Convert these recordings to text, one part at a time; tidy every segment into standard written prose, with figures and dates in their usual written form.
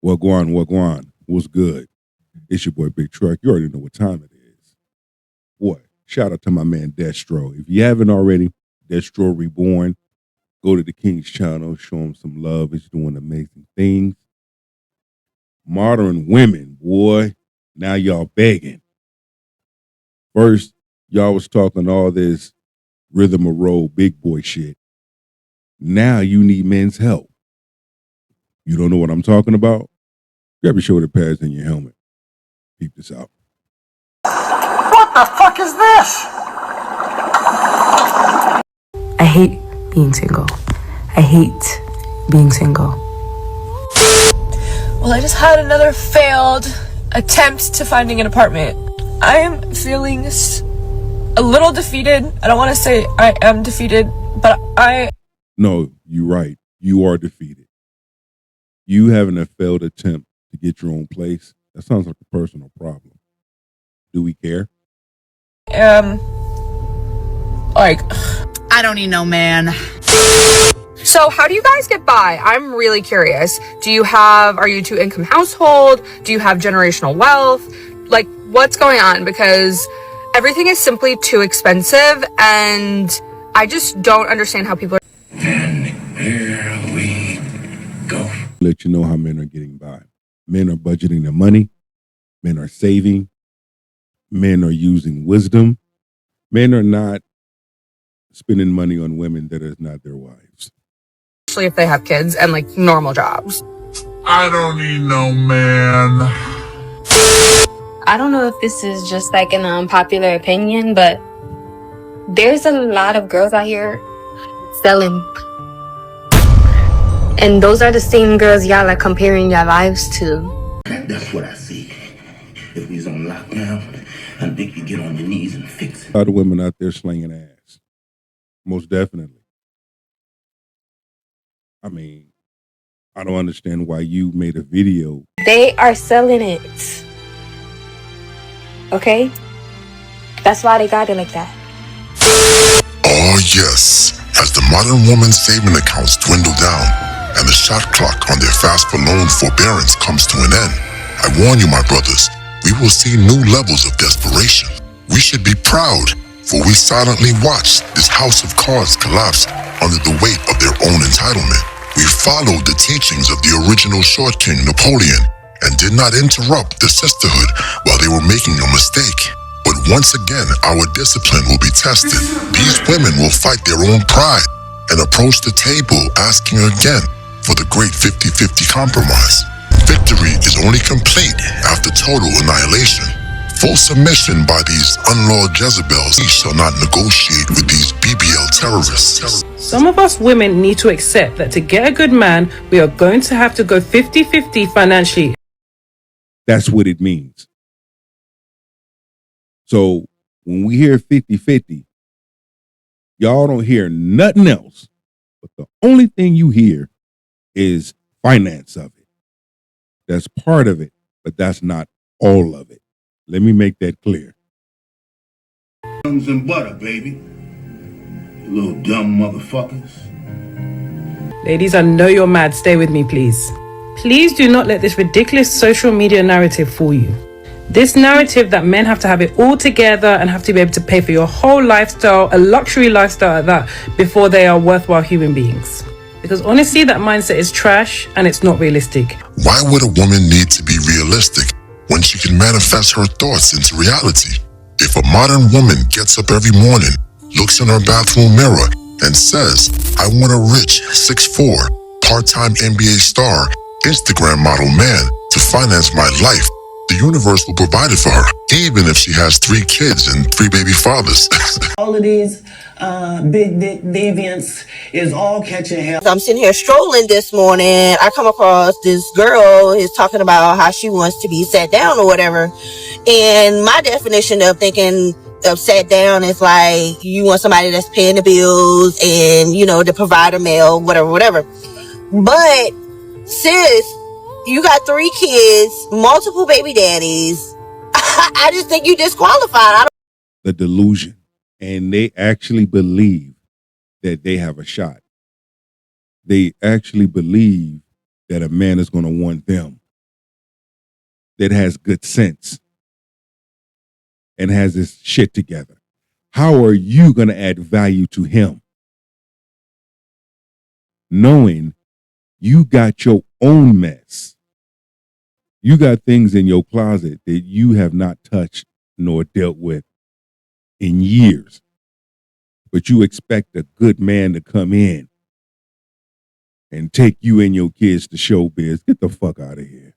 What's good? It's your boy Big Truck. You already know what time it is. What? Shout out to my man Destro. If you haven't already, Destro Reborn, go to the King's channel, show him some love. He's doing amazing things. Modern women, boy. Now y'all begging. First, y'all was talking all this rhythm of roll, big boy shit. Now you need men's help. You don't know what I'm talking about? Grab your shoulder pads and your helmet. Peep this out. What the fuck is this? I hate being single. I hate being single. Well, I just had another failed attempt to finding an apartment. I am feeling a little defeated. I don't want to say I am defeated, but No, you're right. You are defeated. You having a failed attempt to get your own place, that sounds like a personal problem. Do we care? Like, I don't need no man. So how do you guys get by? I'm really curious. Are you a two-income household? Do you have generational wealth? Like, what's going on? Because everything is simply too expensive, and I just don't understand how people are. And here we go. Let you know how men are getting by. Men are budgeting their money. Men are saving. Men are using wisdom. Men are not spending money on women that is not their wives. Especially if they have kids and like normal jobs. I don't need no man. I don't know if this is just like an unpopular opinion, but there's a lot of girls out here selling. And those are the same girls y'all are comparing your lives to. That's what I see. If we's on lockdown, I think you get on your knees and fix it. A lot of women out there slinging ass. Most definitely. I mean, I don't understand why you made a video. They are selling it. Okay? That's why they got it like that. Oh yes, as the modern woman's saving accounts dwindle down and the shot clock on their fast for loan forbearance comes to an end, I warn you, my brothers, we will see new levels of desperation. We should be proud, for we silently watched this house of cards collapse under the weight of their own entitlement. We followed the teachings of the original short king Napoleon and did not interrupt the sisterhood while they were making a mistake. But once again, our discipline will be tested. These women will fight their own pride and approach the table asking again for the great 50-50 compromise. Victory is only complete after total annihilation. Full submission by these unlawed Jezebels. We shall not negotiate with these BBL terrorists. Some of us women need to accept that to get a good man, we are going to have to go 50-50 financially. That's what it means. So when we hear 50-50, y'all don't hear nothing else. But the only thing you hear is finance of it. That's part of it, but that's not all of it. Let me make that clear. Crumbs and butter, baby. You little dumb motherfuckers. Ladies, I know you're mad. Stay with me, please. Please do not let this ridiculous social media narrative fool you. This narrative that men have to have it all together and have to be able to pay for your whole lifestyle, a luxury lifestyle at that, before they are worthwhile human beings. Because honestly, that mindset is trash and it's not realistic. Why would a woman need to be realistic when she can manifest her thoughts into reality? If a modern woman gets up every morning, looks in her bathroom mirror, and says, I want a rich 6'4", part-time NBA star, Instagram model man to finance my life, the universe will provide it for her, even if she has 3 kids and 3 baby fathers. All of these big dick deviants is all catching hell. I'm sitting here strolling this morning. I come across this girl is talking about how she wants to be sat down or whatever. And my definition of thinking of sat down is like you want somebody that's paying the bills and, you know, the provider male, whatever. But sis, you got 3 kids, multiple baby daddies. I just think you disqualified. The delusion. And they actually believe that they have a shot. They actually believe that a man is going to want them. that has good sense and has his shit together. How are you going to add value to him? Knowing you got your own mess. You got things in your closet that you have not touched nor dealt with in years. But you expect a good man to come in and take you and your kids to showbiz. Get the fuck out of here.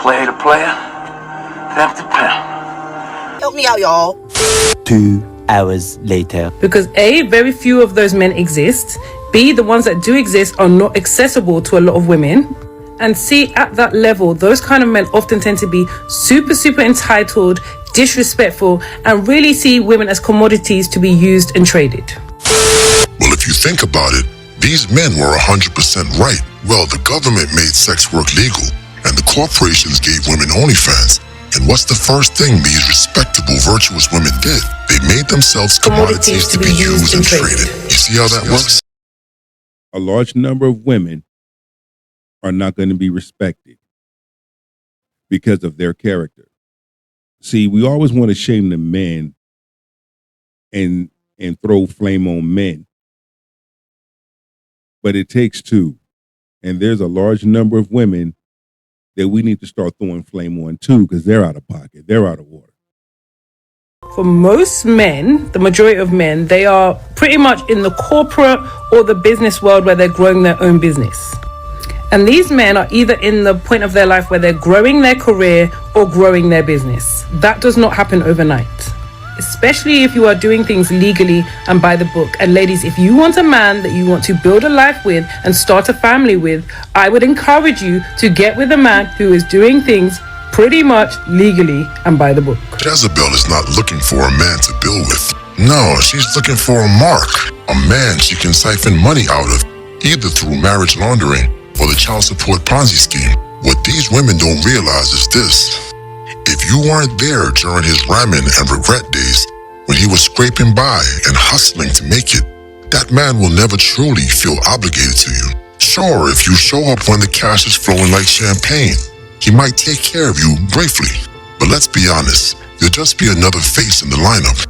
Player to player, pimp to pimp. Help me out, y'all. 2 hours later. Because A, very few of those men exist. B, the ones that do exist are not accessible to a lot of women. And C, at that level, those kind of men often tend to be super, super entitled, disrespectful, and really see women as commodities to be used and traded. Well, if you think about it, these men were 100% right. Well, the government made sex work legal, and the corporations gave women OnlyFans. And what's the first thing these respectable, virtuous women did? They made themselves commodities to be used and traded. You see how that works? A large number of women are not going to be respected because of their character. See, we always want to shame the men and throw flame on men. But it takes two. And there's a large number of women that we need to start throwing flame on too, because they're out of pocket. They're out of order. For most men, the majority of men, they are pretty much in the corporate or the business world where they're growing their own business. And these men are either in the point of their life where they're growing their career or growing their business. That does not happen overnight, especially if you are doing things legally and by the book. And ladies, if you want a man that you want to build a life with and start a family with, I would encourage you to get with a man who is doing things pretty much legally and by the book. Jezebel is not looking for a man to build with. No, she's looking for a mark, a man she can siphon money out of, either through marriage laundering or the child support Ponzi scheme. What these women don't realize is this. If you weren't there during his ramen and regret days, when he was scraping by and hustling to make it, that man will never truly feel obligated to you. Sure, if you show up when the cash is flowing like champagne, he might take care of you briefly. But let's be honest, you'll just be another face in the lineup,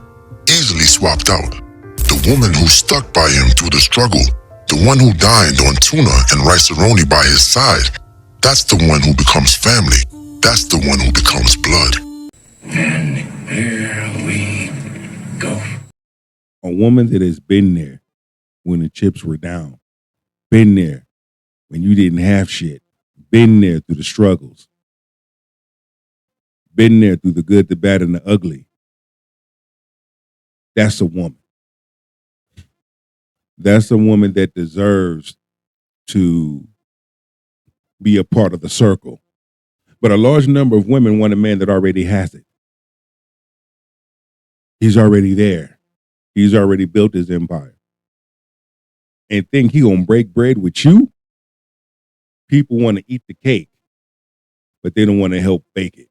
easily swapped out. The woman who stuck by him through the struggle, the one who dined on tuna and rice-a-roni by his side, that's the one who becomes family. That's the one who becomes blood. And here we go. A woman that has been there when the chips were down, been there when you didn't have shit, been there through the struggles, been there through the good, the bad, and the ugly. That's a woman. That's a woman that deserves to be a part of the circle. But a large number of women want a man that already has it. He's already there. He's already built his empire. And think he gonna break bread with you? People want to eat the cake, but they don't want to help bake it.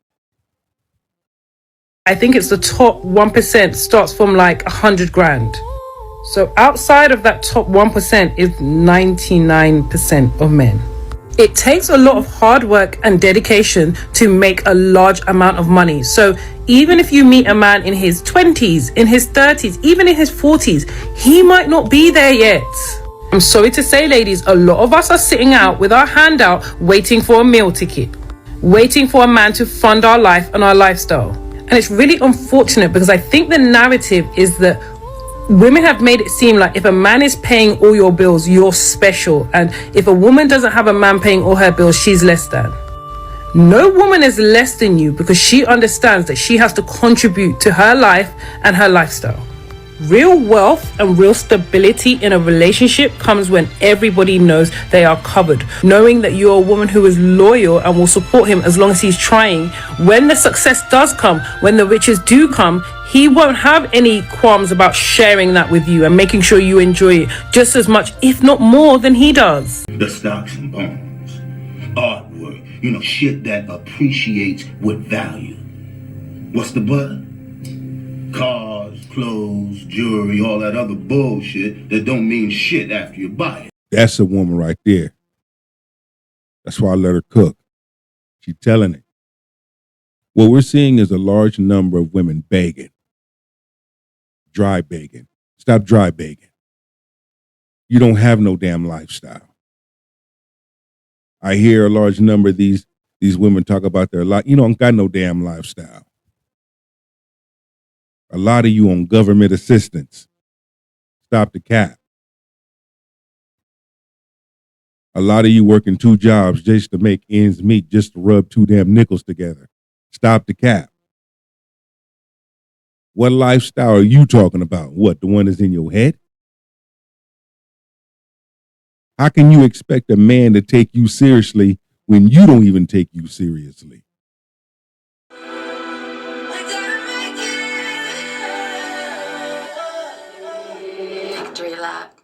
I think it's the top 1% starts from like 100 grand. So outside of that top 1% is 99% of men. It takes a lot of hard work and dedication to make a large amount of money. So even if you meet a man in his 20s, in his 30s, even in his 40s, he might not be there yet. I'm sorry to say, ladies, a lot of us are sitting out with our hand out, waiting for a meal ticket, waiting for a man to fund our life and our lifestyle. And it's really unfortunate because I think the narrative is that women have made it seem like if a man is paying all your bills, you're special. And if a woman doesn't have a man paying all her bills, she's less than. No woman is less than you because she understands that she has to contribute to her life and her lifestyle. Real wealth and real stability in a relationship comes when everybody knows they are covered. Knowing that you're a woman who is loyal and will support him as long as he's trying. When the success does come, when the riches do come, he won't have any qualms about sharing that with you and making sure you enjoy it just as much, if not more, than he does. The stocks and bonds, artwork, shit that appreciates with value. What's the but? Cars, clothes, jewelry, all that other bullshit that don't mean shit after you buy it. That's a woman right there. That's why I let her cook. She telling it. What we're seeing is a large number of women begging, dry begging. Stop dry begging. You don't have no damn lifestyle. I hear a large number of these women talk about their life. You don't got no damn lifestyle. A lot of you on government assistance. Stop the cap. A lot of you working 2 jobs just to make ends meet, just to rub 2 damn nickels together. Stop the cap. What lifestyle are you talking about? What, the one that's in your head? How can you expect a man to take you seriously when you don't even take you seriously? Victory lap.